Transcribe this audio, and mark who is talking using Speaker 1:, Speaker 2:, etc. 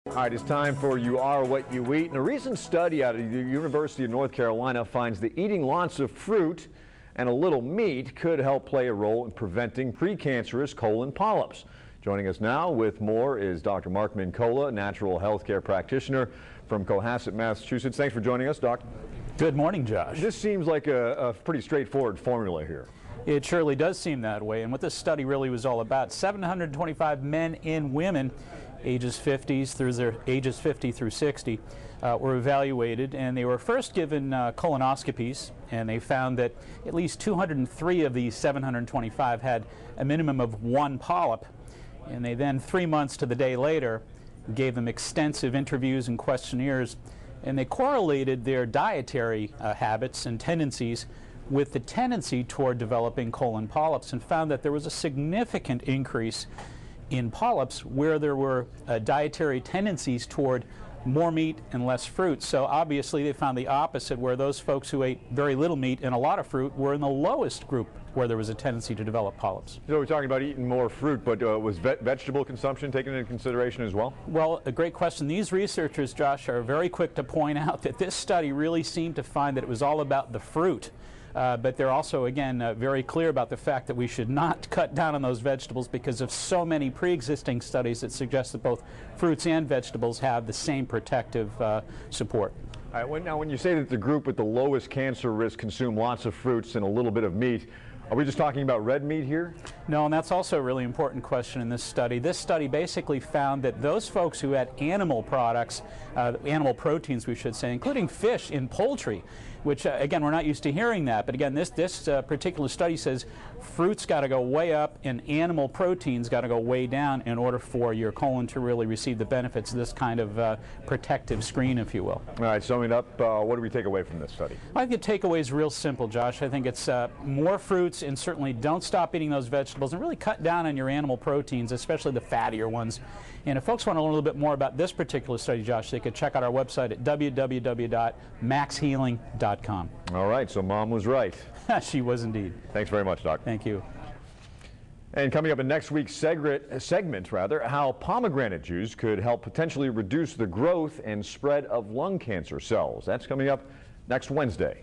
Speaker 1: All right, it's time for You Are What You Eat. And a recent study out of the University of North Carolina finds that eating lots of fruit and a little meat could help play a role in preventing precancerous colon polyps. Joining us now with more is Dr. Mark Mincolla, natural health care practitioner from Cohasset, Massachusetts. Thanks for joining us, Doc.
Speaker 2: Good morning, Josh.
Speaker 1: This seems like a pretty straightforward formula here.
Speaker 2: It surely does seem that way, and what this study really was all about, 725 men and women ages 50 through 60 were evaluated, and they were first given colonoscopies, and they found that at least 203 of these 725 had a minimum of one polyp, and they then 3 months to the day later gave them extensive interviews and questionnaires, and they correlated their dietary habits and tendencies with the tendency toward developing colon polyps, and found that there was a significant increase in polyps where there were dietary tendencies toward more meat and less fruit. So obviously they found the opposite, where those folks who ate very little meat and a lot of fruit were in the lowest group where there was a tendency to develop polyps.
Speaker 1: So we're talking about eating more fruit, but was vegetable consumption taken into consideration as well?
Speaker 2: Well, a great question. These researchers, Josh, are very quick to point out that this study really seemed to find that it was all about the fruit. But they're also, again, very clear about the fact that we should not cut down on those vegetables because of so many pre-existing studies that suggest that both fruits and vegetables have the same protective support.
Speaker 1: All right, now when you say that the group with the lowest cancer risk consume lots of fruits and a little bit of meat, are we just talking about red meat here?
Speaker 2: No, and that's also a really important question in this study. This study basically found that those folks who had animal products, animal proteins we should say, including fish and poultry, which again, we're not used to hearing that, but again, this particular study says fruits got to go way up and animal proteins got to go way down in order for your colon to really receive the benefits of this kind of protective screen, if you will.
Speaker 1: All right, summing up, what do we take away from this study?
Speaker 2: I think the takeaway is real simple, Josh. I think it's more fruits, and certainly don't stop eating those vegetables, and really cut down on your animal proteins, especially the fattier ones. And if folks want to learn a little bit more about this particular study, Josh, they could check out our website at www.maxhealing.com.
Speaker 1: All right, so Mom was right.
Speaker 2: She was indeed.
Speaker 1: Thanks very much, Doc.
Speaker 2: Thank you.
Speaker 1: And coming up in next week's segment, how pomegranate juice could help potentially reduce the growth and spread of lung cancer cells. That's coming up next Wednesday.